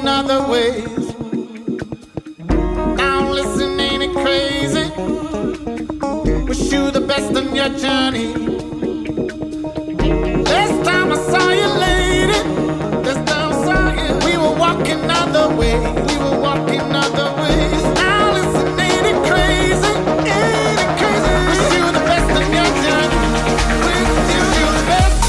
walking other ways. Now listen, ain't it crazy? Wish you the best on your journey. Last time I saw you, lady, last time I saw you, we were walking other ways. We were walking other ways. Now listen, ain't it crazy? Ain't it crazy? Wish you the best on your journey. Wish you the best.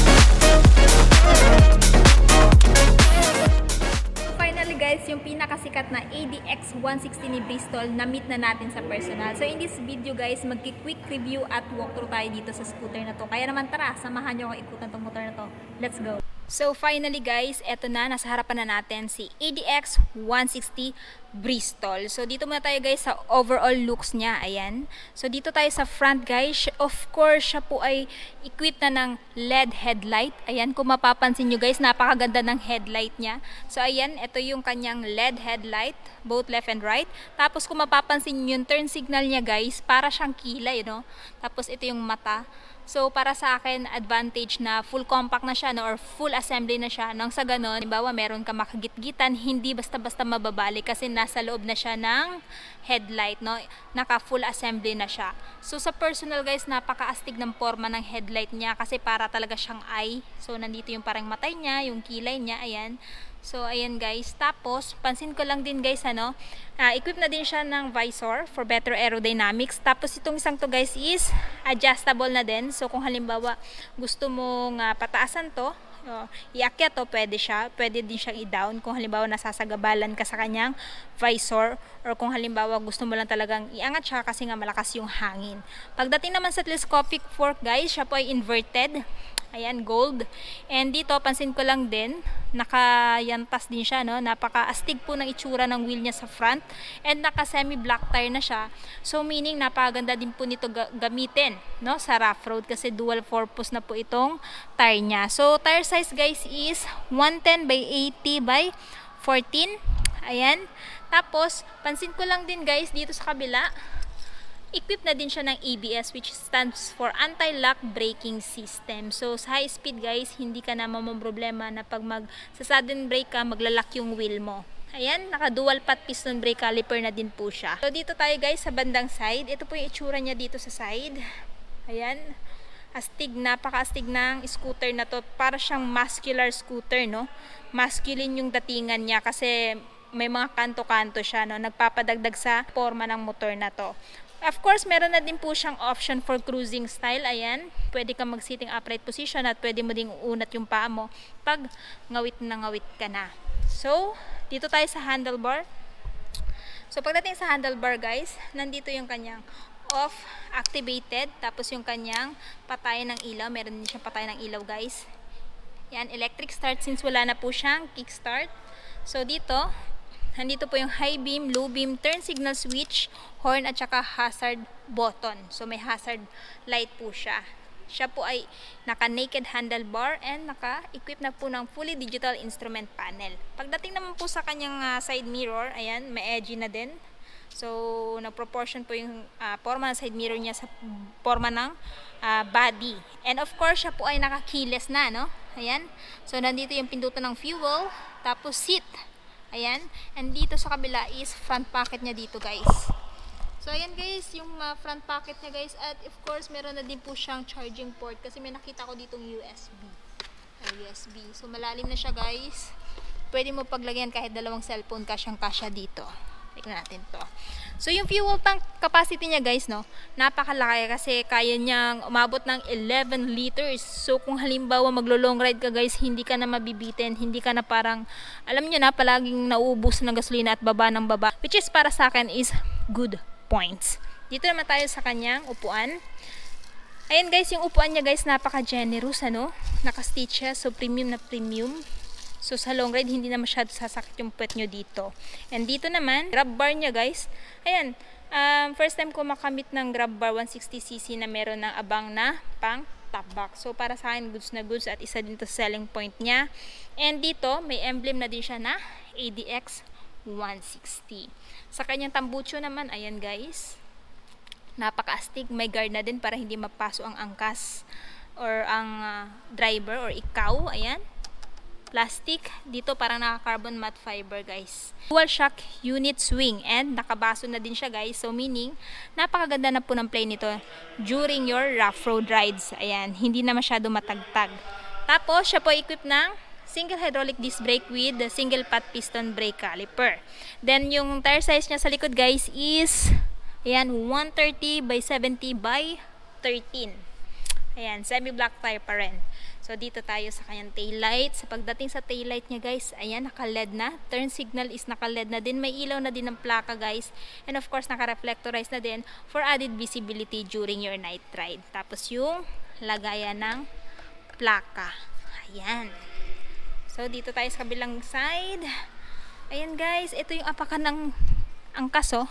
Finally guys, yung pinakasikat na ADX 160 ni Bristol na meet na natin sa personal. So in this video guys, magki-quick review at walkthrough tayo dito sa scooter na to. Kaya naman tara, samahan nyo akong ikutan tong motor na to. Let's go! So finally guys, eto na, nasa harapan na natin si ADX 160 Bristol. So dito muna tayo guys sa overall looks niya, ayan. So dito tayo sa front guys, of course siya po ay equipped na ng LED headlight. Ayan, kung mapapansin nyo guys, napakaganda ng headlight niya. So ayan, ito yung kanyang LED headlight, both left and right. Tapos kung mapapansin nyo yung turn signal niya guys, para siyang kilay, no? Tapos ito yung mata. So para sa akin, advantage na full compact na siya, no, or full assembly na siya. Nang sa ganon, halimbawa meron ka makagitgitan, hindi basta-basta mababali kasi nasa loob na siya ng headlight, no? Naka full assembly na siya. So sa personal guys, napakaastig ng forma ng headlight niya kasi para talaga siyang eye. So nandito yung parang matay niya, yung kilay niya, ayan. So, ayan guys. Tapos, pansin ko lang din guys, equipped na din siya ng visor for better aerodynamics. Tapos, itong isang to guys is adjustable na din. So, kung halimbawa gusto mong pataasan to, iakyat to, pwede siya. Pwede din siyang i-down kung halimbawa nasasagabalan ka sa kanyang visor. Or kung halimbawa gusto mo lang talagang iangat siya kasi nga malakas yung hangin. Pagdating naman sa telescopic fork guys, siya po ay inverted. Ayan, gold. And dito, pansin ko lang din, nakayantas din siya, no? Napaka-astig po ng itsura ng wheel niya sa front. And naka semi-black tire na siya. So, meaning, napakaganda din po nito gamitin, no? Sa rough road kasi dual purpose na po itong tire niya. So, tire size guys is 110 by 80 by 14. Ayan. Tapos, pansin ko lang din guys, dito sa kabila, equipped na din siya ng ABS, which stands for Anti-Lock Braking System. So sa high speed guys, hindi ka na mamomroblema na pag sa sudden brake ka, maglalak yung wheel mo. Ayan, naka dual pot piston brake caliper na din po siya. So dito tayo guys sa bandang side. Ito po yung itsura niya dito sa side. Ayan, astig, napaka-astig ng scooter na to. Para siyang muscular scooter, no? Masculine yung datingan niya kasi may mga kanto-kanto siya, no? Nagpapadagdag sa forma ng motor na to. Of course, meron na din po siyang option for cruising style. Ayan, pwede kang mag-sitting upright position at pwede mo ding unat yung paa mo pag ngawit na ngawit ka na. So, dito tayo sa handlebar. So, pagdating sa handlebar guys, nandito yung kanyang off, activated, tapos yung kanyang patayan ng ilaw. Meron din siyang patayan ng ilaw guys. Yan, electric start since wala na po siyang kickstart. So, dito, nandito po yung high beam, low beam, turn signal switch, horn at saka hazard button. So may hazard light po siya. Siya po ay naka-naked handlebar and naka-equip na po ng fully digital instrument panel. Pagdating naman po sa kanyang side mirror, ayan, may edgy na din. So nag-proportion po yung forma ng side mirror niya sa forma ng body. And of course, siya po ay naka-keyless na, no? Ayan. So nandito yung pindutan ng fuel, tapos seat. Ayan, and dito sa kabila is front pocket niya dito guys. So ayan guys, yung front pocket niya guys, at of course meron na din po siyang charging port kasi may nakita ko ditong USB. USB. So malalim na siya guys. Pwede mo paglagyan kahit dalawang cellphone, kasyang-kasya dito. Tingnan natin to. So yung fuel tank capacity niya guys, no, napakalaki kasi kaya niyang umabot ng 11 liters. So kung halimbawa maglo-long ride ka guys, hindi ka na mabibitin, hindi ka na parang, alam niyo na, palaging nauubos ng gasolina at baba ng baba. Which is para sa akin is good points. Dito naman tayo sa kanyang upuan. Ayan guys, yung upuan niya guys, napaka-generous, ano? Naka-stitch siya, so premium na premium. So sa long ride, hindi na masyado sasakit yung puwet nyo dito. And dito naman, grab bar niya guys. Ayan, first time ko makamit ng grab bar 160cc na meron ng abang na pang top box. So para sa akin, goods na goods at isa din to selling point niya. And dito, may emblem na din siya na ADX 160. Sa kanyang tambucho naman, ayan guys, napaka-astig. May guard na din para hindi mapaso ang angkas or ang driver or ikaw. Ayan. plastic. Dito parang naka-carbon matte fiber guys. Dual shock unit swing and nakabaso na din siya guys. So meaning, napakaganda na po ng play nito during your rough road rides. Ayan, hindi na masyado matagtag. Tapos, siya po equipped ng single hydraulic disc brake with the single pot piston brake caliper. Then, yung tire size niya sa likod guys is, ayan, 130 by 70 by 13. Ayan, semi-black tire pa rin. So, dito tayo sa kanyang taillight. Sa pagdating sa taillight niya guys, ayan, naka-LED na. Turn signal is naka-LED na din. May ilaw na din ng plaka guys. And of course, naka-reflectorize na din for added visibility during your night ride. Tapos yung lagayan ng plaka. Ayan. So, dito tayo sa kabilang side. Ayan guys, ito yung apakan ng angkas oh.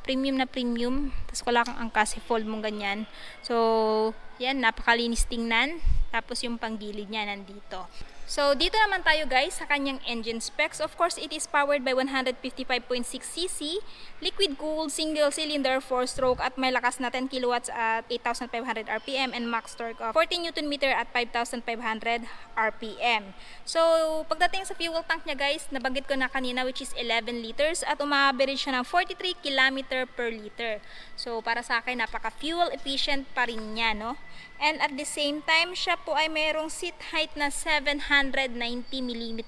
Premium na premium. Tapos wala kang angkas, i-fold mong ganyan. So, yan, napakalinis tingnan. Tapos yung panggilid niya nandito. So, dito naman tayo guys sa kanyang engine specs. Of course, it is powered by 155.6cc, liquid-cooled, single-cylinder, 4-stroke at may lakas na 10 kilowatts at 8,500 RPM and max torque of 40 Nm at 5,500 RPM. So, pagdating sa fuel tank niya guys, nabanggit ko na kanina which is 11 liters at uma-average siya ng 43 km per liter. So, para sa akin, napaka-fuel efficient pa rin niya, no? And at the same time, siya po ay mayroong seat height na 790mm.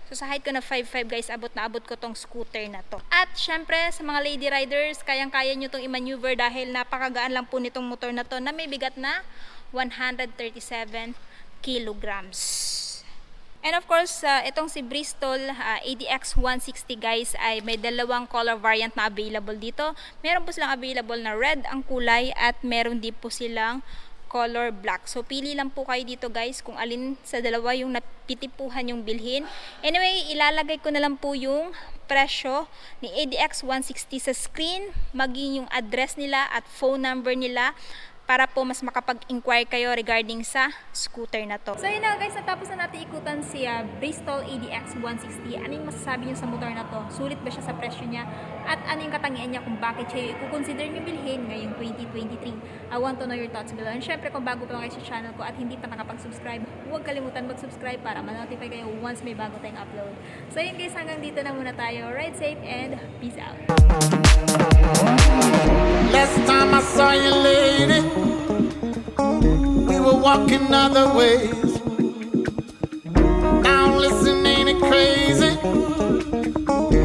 So sa height ko na 5'5" guys, abot na abot ko tong scooter na to. At syempre, sa mga lady riders, kayang-kaya nyo tong i-maneuver dahil napakagaan lang po nitong motor na to na may bigat na 137 kilograms. And of course, itong si Bristol ADX 160 guys ay may dalawang color variant na available dito. Meron po silang available na red ang kulay at meron din po silang color black. So, pili lang po kayo dito guys kung alin sa dalawa yung napitipuhan yung bilhin. Anyway, ilalagay ko na lang po yung presyo ni ADX 160 sa screen, maging yung address nila at phone number nila para po mas makapag-inquire kayo regarding sa scooter na to. So yun na guys, natapos na natin ikutan si Bristol ADX 160. Ano yung masasabi niyo sa motor na to? Sulit ba siya sa presyo niya? At ano yung katangian niya kung bakit siya i-consider niyo bilhin ngayong 2023? I want to know your thoughts below. And syempre kung bago pa lang kayo sa channel ko at hindi pa nakapag-subscribe, huwag kalimutan mag-subscribe para ma-notify kayo once may bago tayong upload. So yun guys, hanggang dito na muna tayo. Ride safe and peace out! Last time I saw you, lady, we were walking other ways. Now listen, ain't it crazy?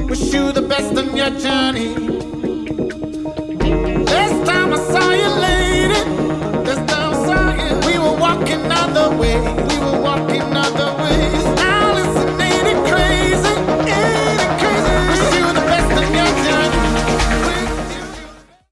Wish you the best on your journey. Last time I saw you, lady, we were walking other ways.